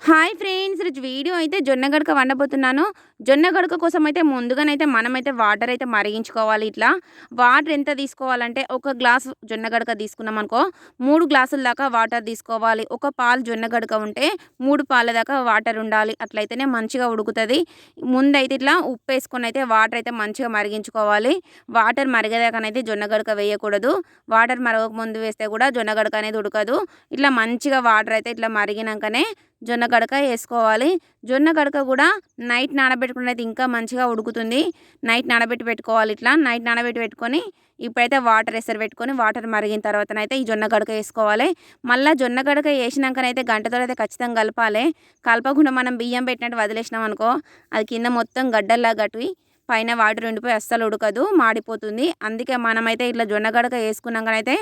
Hi friends! ఈరోజు video అయితే జొన్న గడక వండబోతున్నాను. జొన్న గడక కోసం అయితే ముందుగానైతే మనమైతే వాటర్ అయితే మరిగించుకోవాలి ఇట్లా. వాటర్ ఎంత తీసుకోవాలంటే ఒక గ్లాసు జొన్న గడక తీసుకున్నామనుకో 3 గ్లాసుల దాకా వాటర్ తీసుకోవాలి. ఒక పాలు జొన్న గడక ఉంటే 3 పాల దాకా వాటర్ ఉండాలి. అట్లయితేనే మంచిగా ఉడుకుతది. ముందైతే ఇట్లా ఉప్పేసుకొని అయితే వాటర్ అయితే మంచిగా మరిగించుకోవాలి. వాటర్ మరిగేదాకనైతే జొన్న గడక వేయకూడదు. వాటర్ మరగక ముందు వేస్తే కూడా జొన్న గడక అనేది ఉడకదు. ఇట్లా మంచిగా వాటర్ అయితే ఇట్లా మరిగినంకనే జొన్న గడక ఏసుకోవాలి. జొన్న గడక కూడా నైట్ నానబెట్టుకున్నదైతే ఇంకా మంచిగా ఉడుకుతుంది. నైట్ నానబెట్టి పెట్టుకోవాలి ఇట్లా. నైట్ నానబెట్టి పెట్టుకొని ఇప్పుడైతే వాటర్ ఎసరు పెట్టుకొని వాటర్ మరిగిన తర్వాతనైతే ఈ జొన్న గడక ఏసుకోవాలి. మళ్ళా జొన్న గడక ఏసినంకనైతే గంటతోనైతే ఖచ్చితంగా కలపాలి. కలపకుండా మనం బియ్యం పెట్టినట్టు వదిలేసినామనుకో అది కింద మొత్తం గడ్డల్లా గట్టి పైన వాటర్ ఉండిపోయి అస్సలు ఉడకదు, మాడిపోతుంది. అందుకే మనమైతే ఇట్లా జొన్న గడక ఏసుకున్నాకనైతే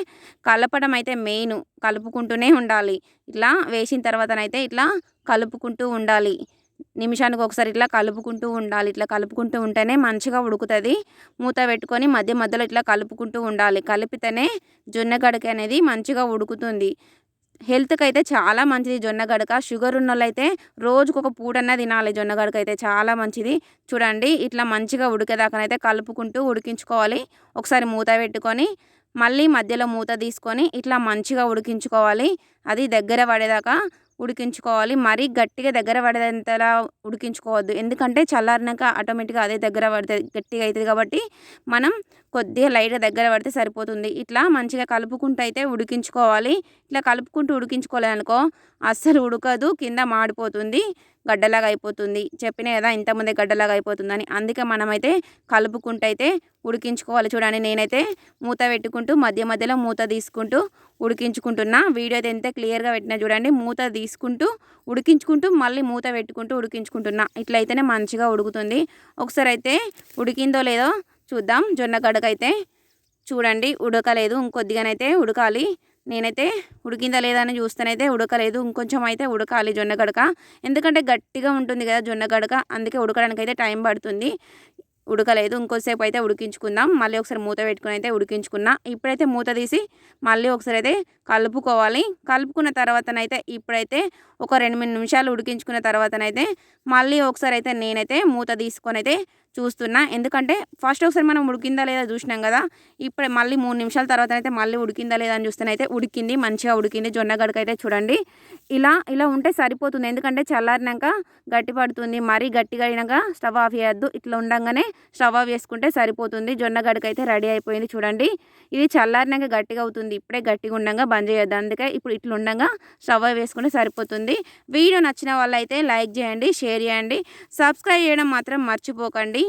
కలపడం అయితే మెయిను. కలుపుకుంటూనే ఉండాలి. ఇట్లా వేసిన తర్వాతనైతే ఇట్లా కలుపుకుంటూ ఉండాలి. నిమిషానికి ఒకసారి ఇట్లా కలుపుకుంటూ ఉండాలి. ఇట్లా కలుపుకుంటూ ఉంటేనే మంచిగా ఉడుకుతది. మూత పెట్టుకొని మధ్య మధ్యలో ఇట్లా కలుపుకుంటూ ఉండాలి. కలిపితేనే జొన్న గడక అనేది మంచిగా ఉడుకుతుంది. హెల్త్‌కైతే చాలా మంచిది జొన్న గడక. షుగర్ ఉన్నోళ్ళైతే రోజుకొక పూటన్నా తినాలి జొన్న గడక అయితే చాలా మంచిది. చూడండి ఇట్లా మంచిగా ఉడికేదాకనైతే కలుపుకుంటూ ఉడికించుకోవాలి. ఒకసారి మూత పెట్టుకొని మళ్ళీ మధ్యలో మూత తీసుకొని ఇట్లా మంచిగా ఉడికించుకోవాలి. అది దగ్గర పడేదాకా ఉడికించుకోవాలి. మరీ గట్టిగా దగ్గర పడేంతలా ఉడికించుకోవద్దు. ఎందుకంటే చల్లారినాక ఆటోమేటిక్‌గా అదే దగ్గర పడతది. గట్టిగా అయితది కాబట్టి మనం కొద్దిగా లైట్‌గా దగ్గర పడితే సరిపోతుంది. ఇట్లా మంచిగా కలుపుకుంటూ అయితే ఉడికించుకోవాలి. ఇట్లా కలుపుకుంటూ ఉడికించుకోలేదనుకో అస్సలు ఉడకదు. కింద మాడిపోతుంది. గడ్డలాగా అయిపోతుంది. చెప్పినా కదా ఇంతకుముందే గడ్డలాగా అయిపోతుందని. అందుకే మనమైతే కలుపుకుంటూ అయితే ఉడికించుకోవాలి. చూడండి నేనైతే మూత పెట్టుకుంటూ మధ్య మధ్యలో మూత తీసుకుంటూ ఉడికించుకుంటున్నా. వీడియో అయితే ఎంత క్లియర్‌గా పెట్టినా చూడండి. మూత తీసుకుంటూ ఉడికించుకుంటూ మళ్ళీ మూత పెట్టుకుంటూ ఉడికించుకుంటున్నా. ఇట్లయితేనే మంచిగా ఉడుకుతుంది. ఒకసారి అయితే ఉడికిందో లేదో చూద్దాం. జొన్న గడకైతే చూడండి ఉడకలేదు. ఇంకొద్దిగానైతే ఉడకాలి. నేనైతే ఉడికిందా లేదా అని చూస్తేనైతే ఉడకలేదు. ఇంకొంచెం అయితే ఉడకాలి జొన్న గడక. ఎందుకంటే గట్టిగా ఉంటుంది కదా జొన్న గడక. అందుకే ఉడకడానికైతే టైం పడుతుంది. ఉడకలేదు. ఇంకొద్దిసేపు అయితే ఉడికించుకుందాం. మళ్ళీ ఒకసారి మూత పెట్టుకొని అయితే ఉడికించుకున్నా. ఇప్పుడైతే మూత తీసి మళ్ళీ ఒకసారి అయితే కలుపుకోవాలి. కలుపుకున్న తర్వాతనైతే ఇప్పుడైతే ఒక 2, 3 నిమిషాలు ఉడికించుకున్న తర్వాతనైతే మళ్ళీ ఒకసారి అయితే నేనైతే మూత తీసుకొని అయితే చూస్తున్నా. ఎందుకంటే ఫస్ట్ ఒకసారి మనం ఉడికిందా లేదా చూసినాం కదా. ఇప్పుడు మళ్ళీ 3 నిమిషాల తర్వాతనైతే మళ్ళీ ఉడికిందా లేదా అని చూస్తేనైతే ఉడికింది. మంచిగా ఉడికింది జొన్న గడక అయితే చూడండి. ఇలా ఉంటే సరిపోతుంది. ఎందుకంటే చల్లారినాక గట్టి పడుతుంది. మరీ గట్టిగా అయినాక స్టవ్ ఆఫ్ చేయొద్దు. ఇట్లా ఉండంగానే స్టవ్ ఆఫ్ చేసుకుంటే సరిపోతుంది. జొన్న గడక అయితే రెడీ అయిపోయింది చూడండి. ఇది చల్లారినాక గట్టిగా అవుతుంది. ఇప్పుడే గట్టిగా ఉండంగా బంద్ చేయొద్దు. అందుకే ఇప్పుడు ఇట్లా ఉండంగా స్టవ్ ఆఫ్ వేసుకుంటే సరిపోతుంది. వీడియో నచ్చిన వాళ్ళైతే లైక్ చేయండి, షేర్ చేయండి, సబ్స్క్రైబ్ చేయడం మాత్రం మర్చిపోకండి.